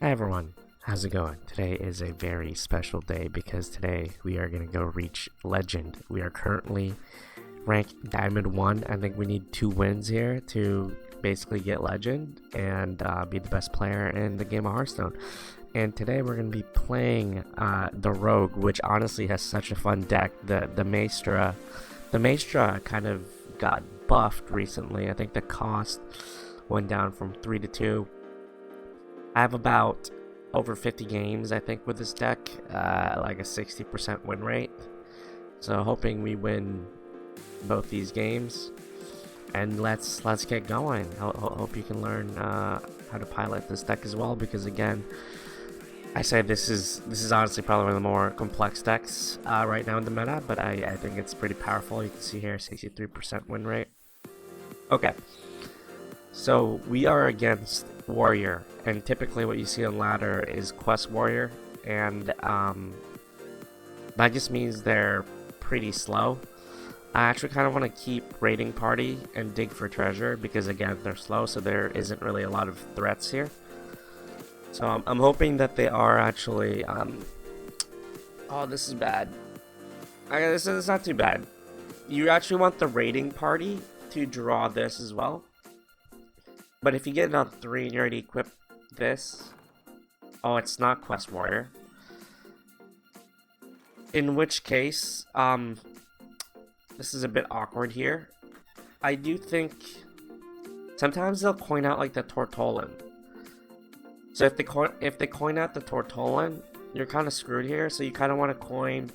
Hi everyone, how's it going? Today is a very special day because today we are going to go reach Legend. We are currently ranked Diamond 1. I think we need 2 wins here to basically get Legend and be the best player in the game of Hearthstone. And today we're going to be playing the Rogue, which honestly has such a fun deck. The Maestra. The Maestra kind of got buffed recently. I think the cost went down from 3 to 2. I have about over 50 games, I think, with this deck, like a 60% win rate. So hoping we win both these games, and let's get going. Hope you can learn how to pilot this deck as well, because again, I say this is honestly probably one of the more complex decks right now in the meta, but I think it's pretty powerful. You can see here 63% win rate. Okay. So we are against Warrior, and typically what you see on ladder is Quest Warrior, and that just means they're pretty slow. I actually kind of want to keep Raiding Party and Dig for Treasure because again they're slow, so there isn't really a lot of threats here. So I'm hoping that they are actually oh, this is bad. This is not too bad. You actually want the Raiding Party to draw this as well. But if you get it on 3 and you already equip this... Oh, it's not Quest Warrior. In which case, this is a bit awkward here. I do think... Sometimes they'll coin out like the Tortolan. So if they coin out the Tortolan, you're kind of screwed here. So you kind of want to coin...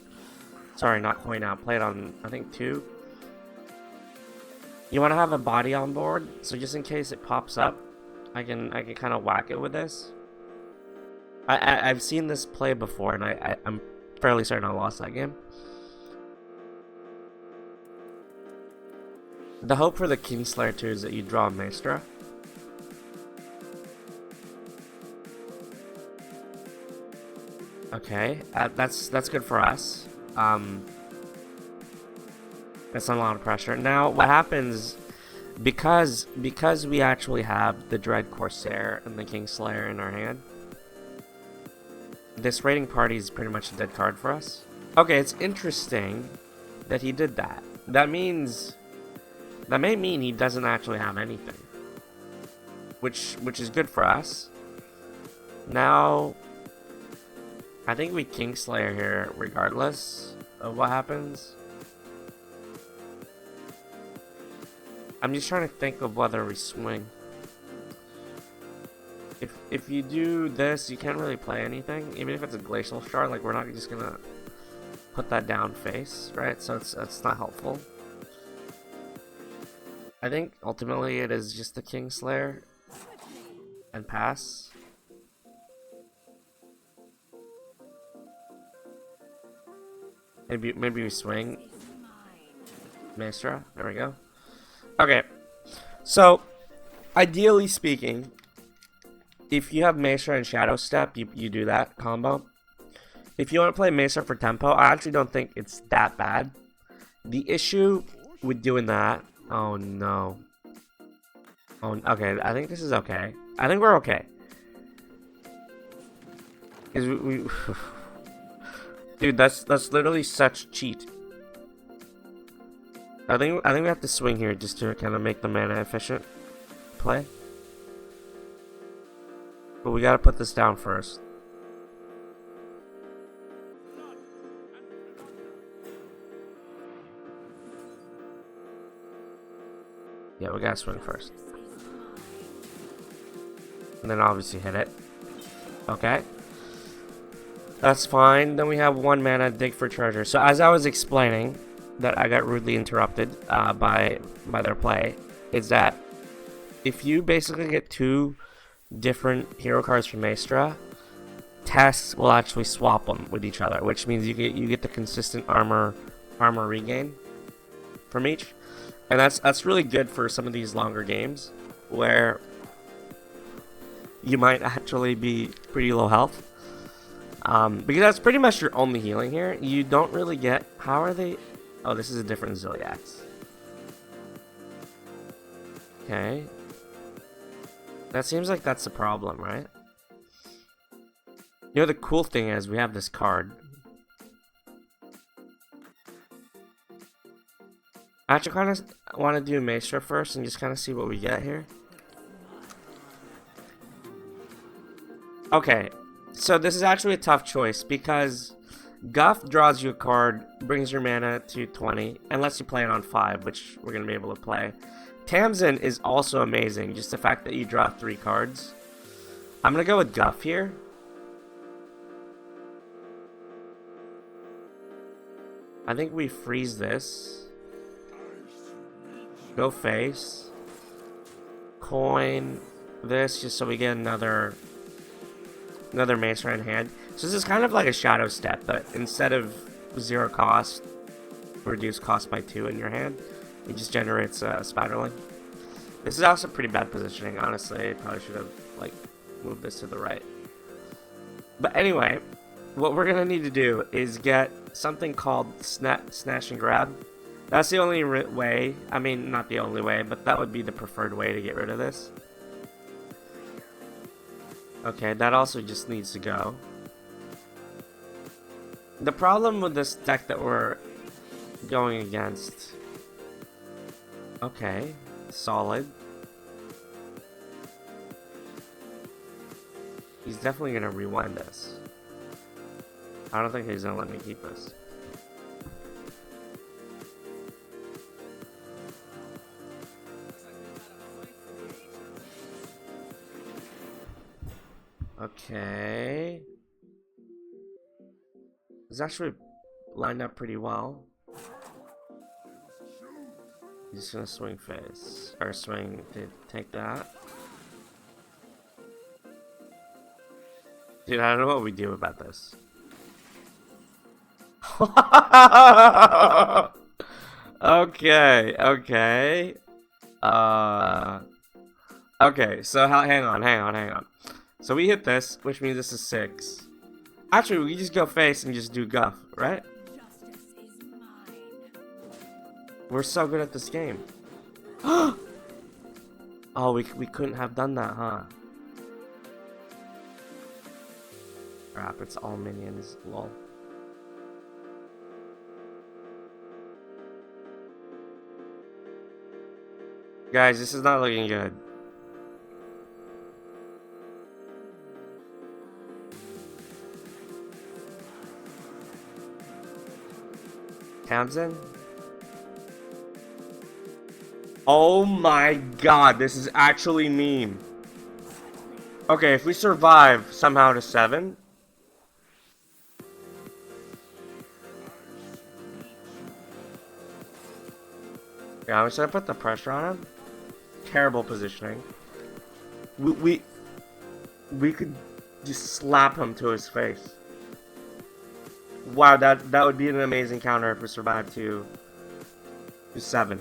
Sorry, not coin out. Play it on, I think, 2. You want to have a body on board, so just in case it pops up, I can kind of whack it with this. I've seen this play before, and I'm fairly certain I lost that game. The hope for the Kingslayer too is that you draw a Maestra. Okay, that's good for us. That's not a lot of pressure. Now, what happens, because we actually have the Dread Corsair and the Kingslayer in our hand, this Raiding Party is pretty much a dead card for us. Okay, it's interesting that he did that. That may mean he doesn't actually have anything, which is good for us. Now, I think we Kingslayer here regardless of what happens. I'm just trying to think of whether we swing. If you do this, you can't really play anything, even if it's a Glacial Shard. Like, we're not just gonna put that down face, right? So it's not helpful. I think ultimately it is just the Kingslayer and pass. Maybe we swing Maestra. There we go. Okay, so ideally speaking, if you have Maestra and Shadow Step, you do that combo. If you want to play Maestra for tempo, I actually don't think it's that bad. The issue with doing that, oh no. Oh, okay, I think this is okay. I think we're okay. Cause we dude, that's literally such cheat. I think we have to swing here just to kind of make the mana efficient play. But we gotta put this down first. Yeah, we gotta swing first. And then obviously hit it. Okay. That's fine. Then we have 1 mana Dig for Treasure. So as I was explaining, that I got rudely interrupted by their play, is that if you basically get 2 different hero cards from Maestra, tests will actually swap them with each other, which means you get the consistent armor regain from each, and that's really good for some of these longer games where you might actually be pretty low health, because that's pretty much your only healing here. You don't really get, how are they? Oh, this is a different Zilliax. Okay. That seems like that's the problem, right? You know, the cool thing is we have this card. I actually kind of want to do Maestro first and just kind of see what we get here. Okay, so this is actually a tough choice because Guff draws you a card, brings your mana to 20, and lets you play it on 5, which we're going to be able to play. Tamsin is also amazing, just the fact that you draw 3 cards. I'm going to go with Guff here. I think we freeze this. Go face. Coin this just so we get another Maester in hand. So this is kind of like a Shadow Step, but instead of 0 cost, reduce cost by 2 in your hand, it just generates Spiderling. This is also pretty bad positioning, honestly. I probably should have like moved this to the right. But anyway, what we're gonna need to do is get something called Snatch and Grab. That's the only way, I mean, not the only way, but that would be the preferred way to get rid of this. Okay, that also just needs to go. The problem with this deck that we're going against... Okay, solid. He's definitely going to rewind this. I don't think he's going to let me keep this. Okay. It's actually lined up pretty well. He's just gonna swing face. Or swing to take that. Dude, I don't know what we do about this. Okay, okay. Okay, so hang on. So we hit this, which means this is 6. Actually, we just go face and just do Guff, right? We're so good at this game. Oh, we couldn't have done that, huh? Crap, it's all minions, lol. Guys, this is not looking good. Tamsin? Oh my god, this is actually meme. Okay, if we survive somehow to 7. Yeah, I'm just gonna put the pressure on him. Terrible positioning. We could just slap him to his face. Wow, that would be an amazing counter if we survived to 7.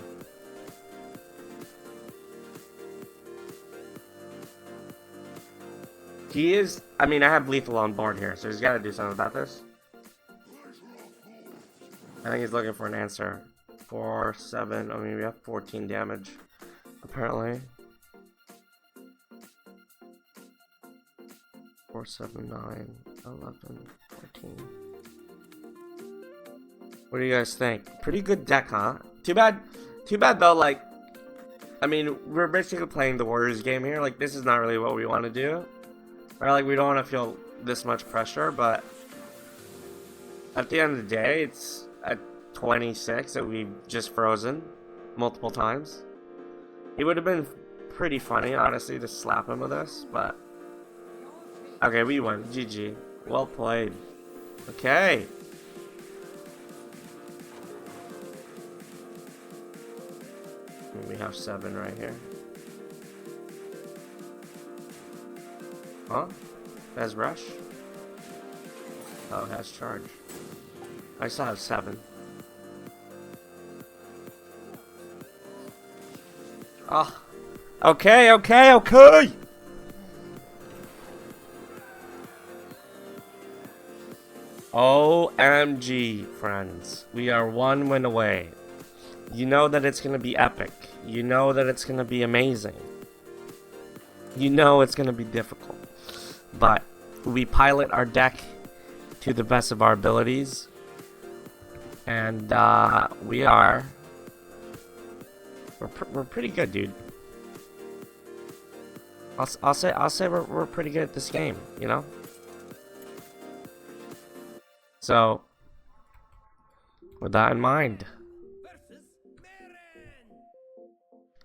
He is... I mean, I have lethal on board here, so he's got to do something about this. I think he's looking for an answer. 4, 7... I mean, we have 14 damage, apparently. 4, 7, 9, 11, 14... What do you guys think? Pretty good deck, huh? Too bad though, like, I mean, we're basically playing the Warriors game here. Like, this is not really what we want to do. Or, like, we don't want to feel this much pressure, but at the end of the day, it's at 26 that we've just frozen multiple times. It would have been pretty funny, honestly, to slap him with this, but... Okay, we won. GG. Well played. Okay. We have 7 right here. Huh? Has rush? Oh, has charge. I still have 7. Oh. Okay. OMG, friends. We are 1 win away. You know that it's going to be epic. You know that it's going to be amazing. You know it's going to be difficult. But we pilot our deck to the best of our abilities, and we're pretty good, dude. I'll say we're pretty good at this game, you know. So with that in mind,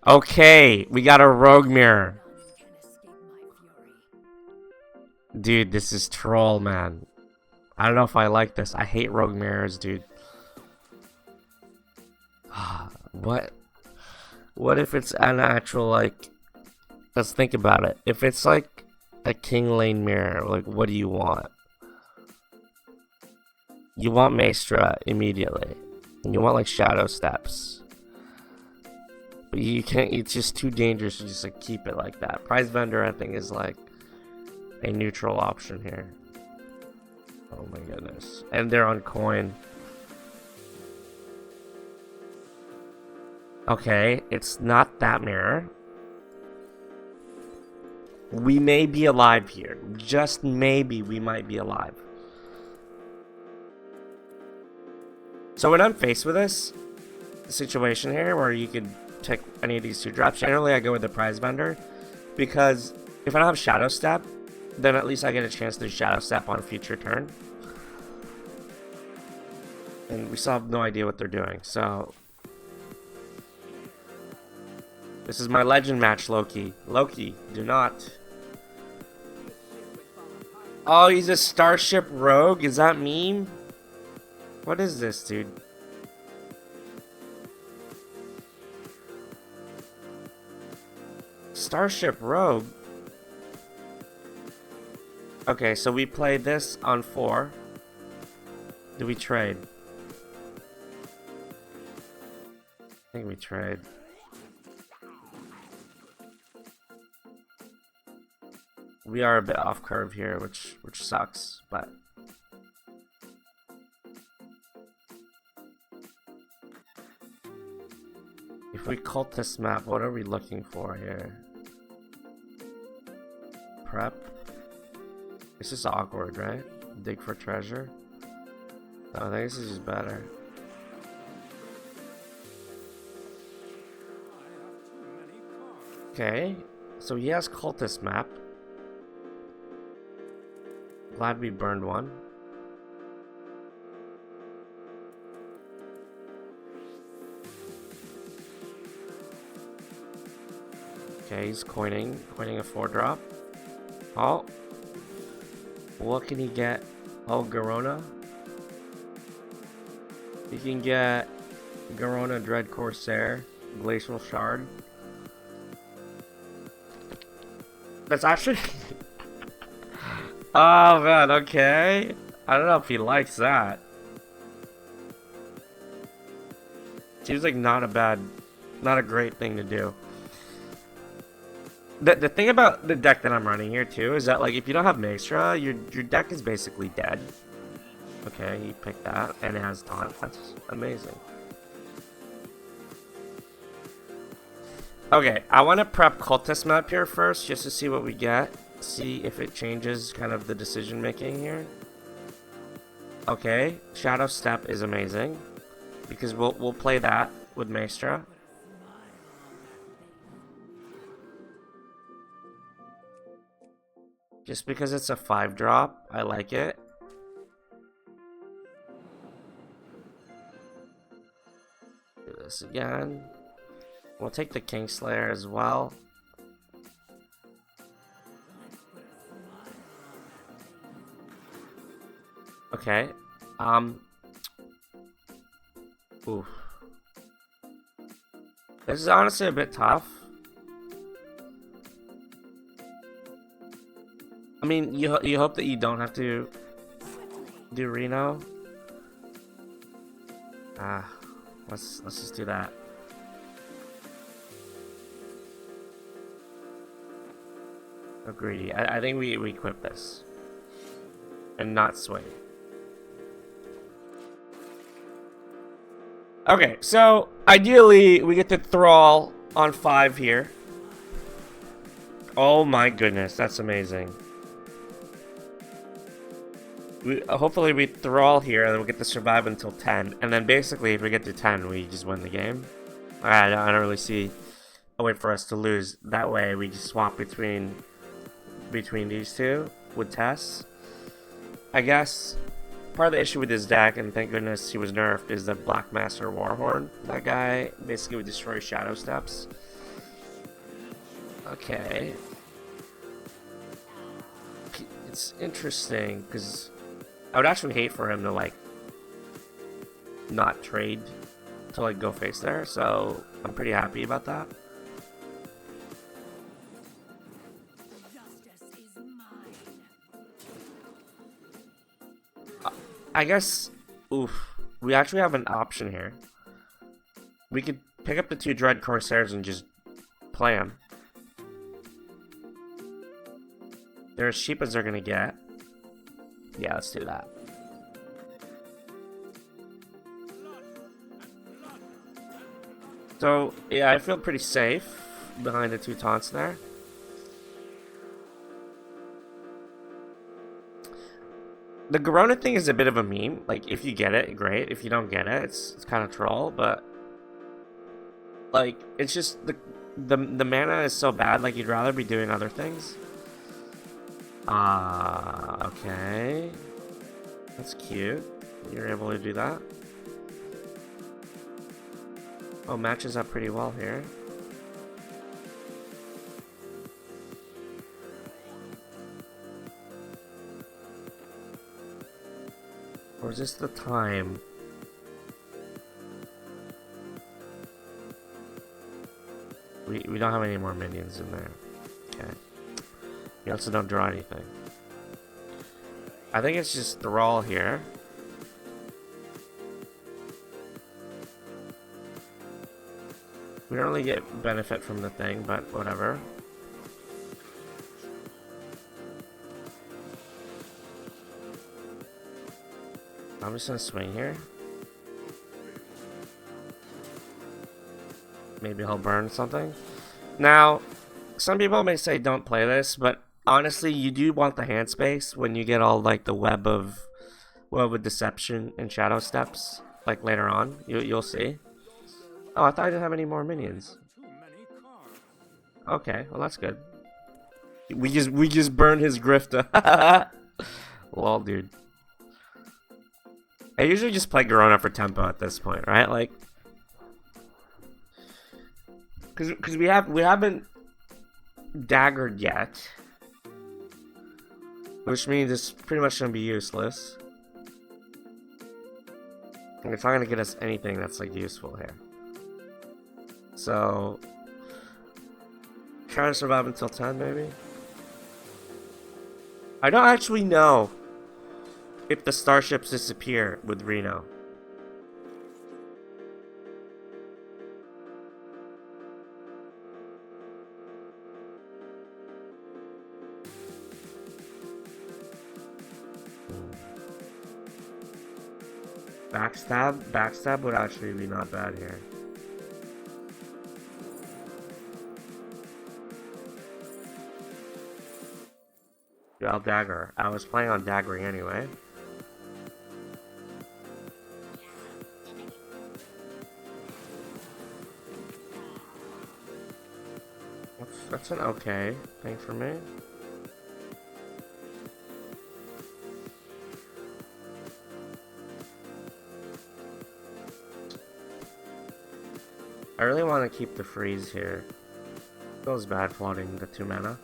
okay, we got a rogue mirror. Dude, this is troll, man. I don't know if I like this. I hate rogue mirrors, dude. What if it's an actual, like, let's think about it. If it's like a king lane mirror, like, what do you want? You want Maestra immediately. You want like shadow steps. But you can't, it's just too dangerous to just like keep it like that. Prize vendor, I think, is like a neutral option here. Oh my goodness. And they're on coin. Okay, it's not that mirror. We may be alive here. Just maybe we might be alive. So when I'm faced with this situation here, where you could take any of these two drops, generally I go with the prize vendor, because if I don't have shadow step, then at least I get a chance to shadow step on a future turn. And we still have no idea what they're doing, so this is my legend match, Loki. Loki, do not. Oh, he's a Starship Rogue? Is that meme? What is this, dude? Starship Rogue? Okay, so we played this on 4. Do we trade? I think we trade. We are a bit off curve here, which sucks, but if we cult this map, what are we looking for here? Prep? This is awkward, right? Dig for treasure? No, I think this is just better. Okay, so he has cultist map. Glad we burned one. Okay, he's coining a 4-drop. Oh, what can he get? Oh, Garona. He can get Garona, Dread Corsair, Glacial Shard. That's actually oh man, okay. I don't know if he likes that. Seems like not a great thing to do. The thing about the deck that I'm running here too is that, like, if you don't have Maestra, your deck is basically dead. Okay, you pick that and it has taunt. That's amazing. Okay, I want to prep cultist map here first just to see what we get. See if it changes kind of the decision making here. Okay, Shadow Step is amazing because we'll play that with Maestra. Just because it's a 5-drop, I like it. Do this again. We'll take the Kingslayer as well. Okay. Oof. This is honestly a bit tough. I mean, you hope that you don't have to do Reno. Let's just do that. Oh, greedy. I think we equip this and not swing. Okay, so ideally we get to Thrall on 5 here. Oh my goodness, that's amazing. Hopefully we thrall here and then we get to survive until 10. And then basically if we get to 10, we just win the game. I don't really see a way for us to lose. That way we just swap between these two with Tess. I guess part of the issue with this deck, and thank goodness he was nerfed, is the Black Master Warhorn. That guy basically would destroy Shadow Steps. Okay. It's interesting, because I would actually hate for him to, like, not trade to, like, go face there, so I'm pretty happy about that. I guess, oof, we actually have an option here. We could pick up the 2 Dread Corsairs and just play them. They're as cheap as they're gonna get. Yeah, let's do that. So, yeah, I feel pretty safe behind the 2 taunts there. The Garona thing is a bit of a meme. Like, if you get it, great. If you don't get it, it's kind of troll. But, like, it's just the mana is so bad. Like, you'd rather be doing other things. Okay. That's cute. You're able to do that. Oh, matches up pretty well here. Or is this the time? We don't have any more minions in there. Okay. We also don't draw anything. I think it's just Thrall here. We don't really get benefit from the thing, but whatever. I'm just gonna swing here. Maybe he'll burn something. Now, some people may say don't play this, but honestly, you do want the hand space when you get all like the web of deception and shadow steps. Like later on, you'll see. Oh, I thought I didn't have any more minions. Okay, well that's good. We just burned his Grifta. Lol, dude. I usually just play Garona for tempo at this point, right? Like, because we haven't daggered yet, which means it's pretty much gonna be useless. And it's not gonna get us anything that's like useful here. So, try to survive until 10, maybe. I don't actually know if the starships disappear with Reno. Backstab would actually be not bad here. Yeah, I'll dagger. I was planning on daggering anyway. That's an okay thing for me. I really want to keep the freeze here. Feels bad floating the 2 mana.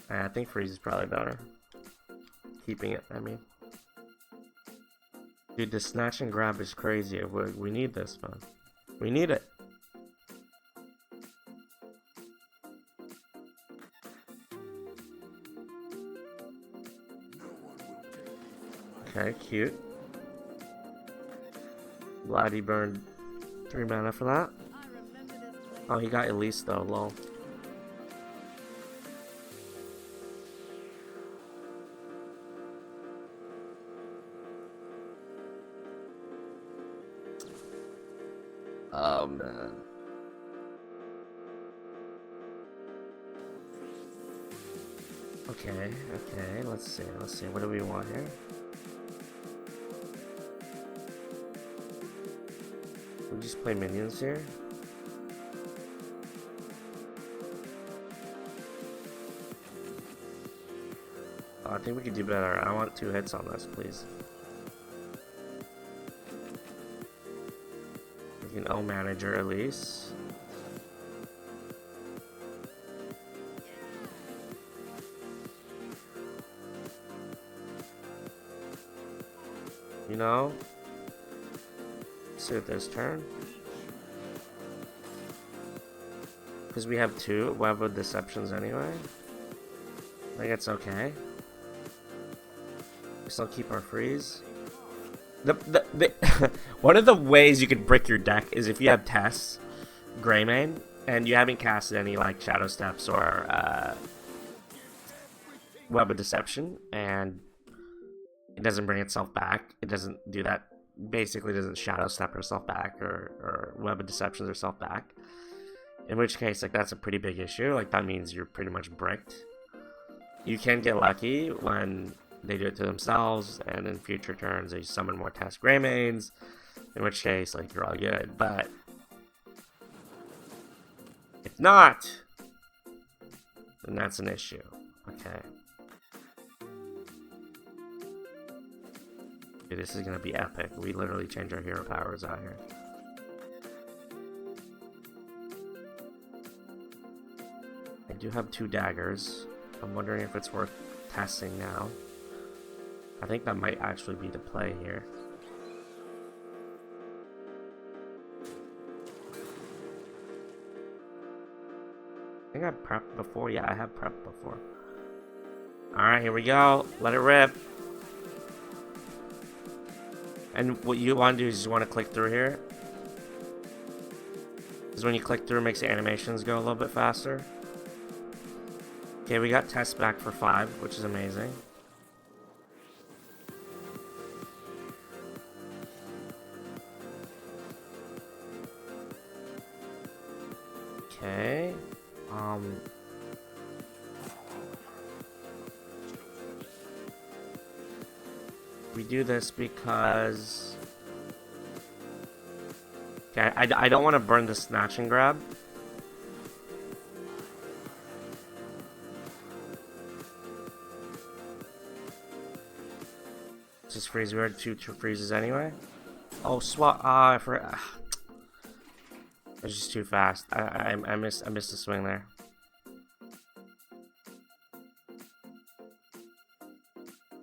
I think freeze is probably better. Keeping it, I mean. Dude, the snatch and grab is crazy. We need this, man. We need it. Okay, cute. Glad he burned 3 mana for that. Oh, he got Elise though, lol. Oh man. Okay, let's see, what do we want here? We just play minions here? Oh, I think we could do better. I want 2 hits on this, please. We can O-manager at least. You know? Suit this turn. Because we have 2 Web of Deceptions anyway. I think it's okay. We still keep our freeze. One of the ways you could brick your deck is if you have Tess, Greymane, and you haven't casted any like Shadow Steps or Web of Deception, and it doesn't bring itself back. It doesn't do that. Basically, doesn't Shadow Step herself back or Web of Deceptions herself back. In which case, like that's a pretty big issue. Like that means you're pretty much bricked. You can get lucky when they do it to themselves, and in future turns they summon more Test Greymanes, in which case, like, you're all good. But if not, then that's an issue. Okay. Dude, this is gonna be epic. We literally change our hero powers out here. I do have 2 daggers. I'm wondering if it's worth testing now. I think that might actually be the play here. I think I've prepped before. Yeah, I have prepped before. Alright, here we go. Let it rip. And what you want to do is you want to click through here. Because when you click through, it makes the animations go a little bit faster. Okay, we got Test back for 5, which is amazing. Okay. We do this because... Okay, I don't want to burn the Snatch and Grab. Just freeze. We had 2 freezes anyway. Oh, swap. I forgot. It's just too fast. I missed the swing there.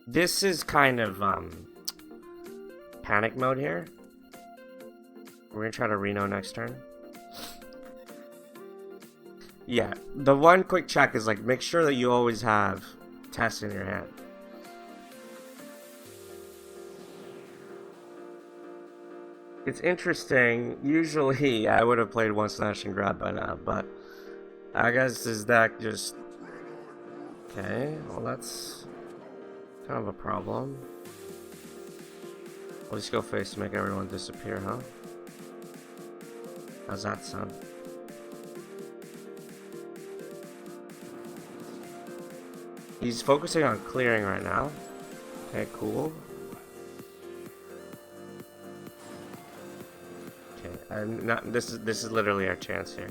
This is kind of panic mode here. We're gonna try to Reno next turn. Yeah, the one quick check is like make sure that you always have Test in your hand. It's interesting. Usually I would have played 1 Snatch and Grab by now, but I guess this deck just... Okay, well that's kind of a problem. We'll just go face to make everyone disappear, huh? How's that sound? He's focusing on clearing right now. Okay, cool. Okay, and not, this is literally our chance here.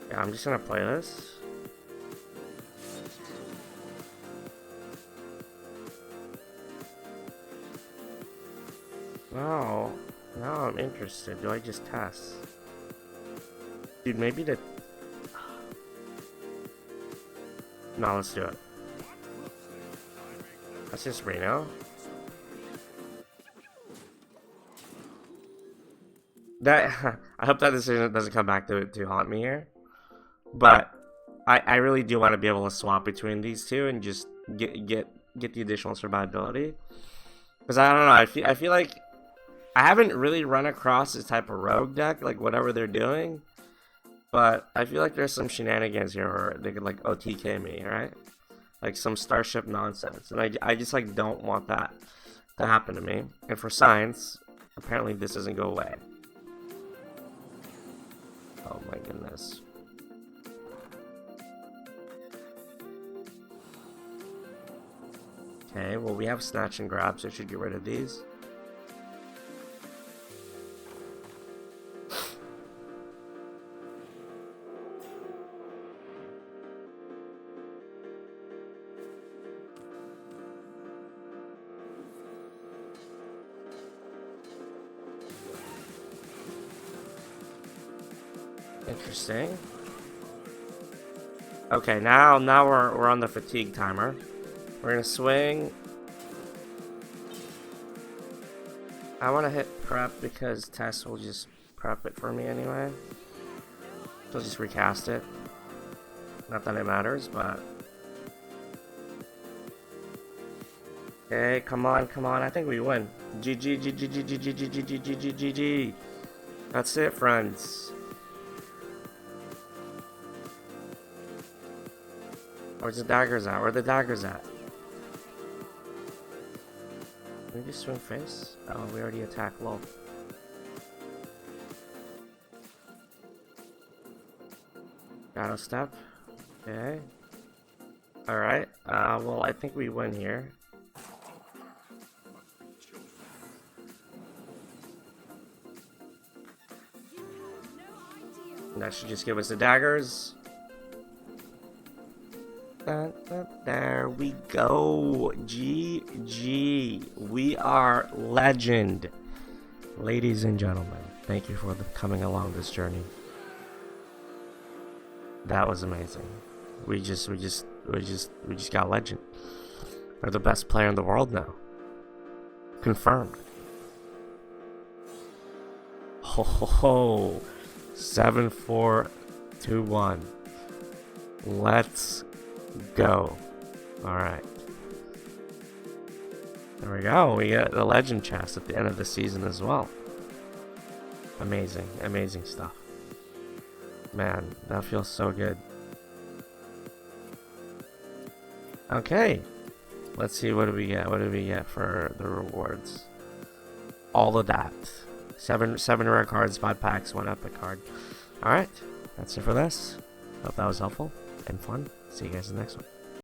Yeah, I'm just gonna play this. Oh, now I'm interested. Do I just test? Dude, maybe the... No, let's do it. That's just Reno. That I hope that decision doesn't come back to haunt me here. But I really do want to be able to swap between these two and just get the additional survivability. Because I don't know, I feel like I haven't really run across this type of rogue deck, like whatever they're doing. But I feel like there's some shenanigans here where they could like OTK me, right? like some Starship nonsense, and I just like don't want that to happen to me. And for science, apparently this doesn't go away. Oh my goodness. Okay, well we have snatch and grab, so I should get rid of these. Interesting. Okay, now we're on the fatigue timer. We're gonna swing. I want to hit prep because Tess will just prep it for me anyway. She'll just recast it. Not that it matters, but okay, come on, come on. I think we win. GG, GG, GG, GG, GG, GG, GG. That's it, friends. Where's the daggers at? Where are the daggers at? Can we just swing face? Oh, we already attacked low. Shadow step. Okay. Alright. Well, I think we win here. And that should just give us the daggers. There we go. GG. We are legend. Ladies and gentlemen, thank you for coming along this journey. That was amazing. We just got legend. We're the best player in the world now. Confirmed. Ho ho ho. 7-4-2-1. Let's go. Alright. There we go. We get the legend chest at the end of the season as well. Amazing. Amazing stuff. Man, that feels so good. Okay. Let's see, what do we get? What do we get for the rewards? All of that. Seven rare cards, 5 packs, 1 epic card. Alright. That's it for this. Hope that was helpful and fun. See you guys in the next one.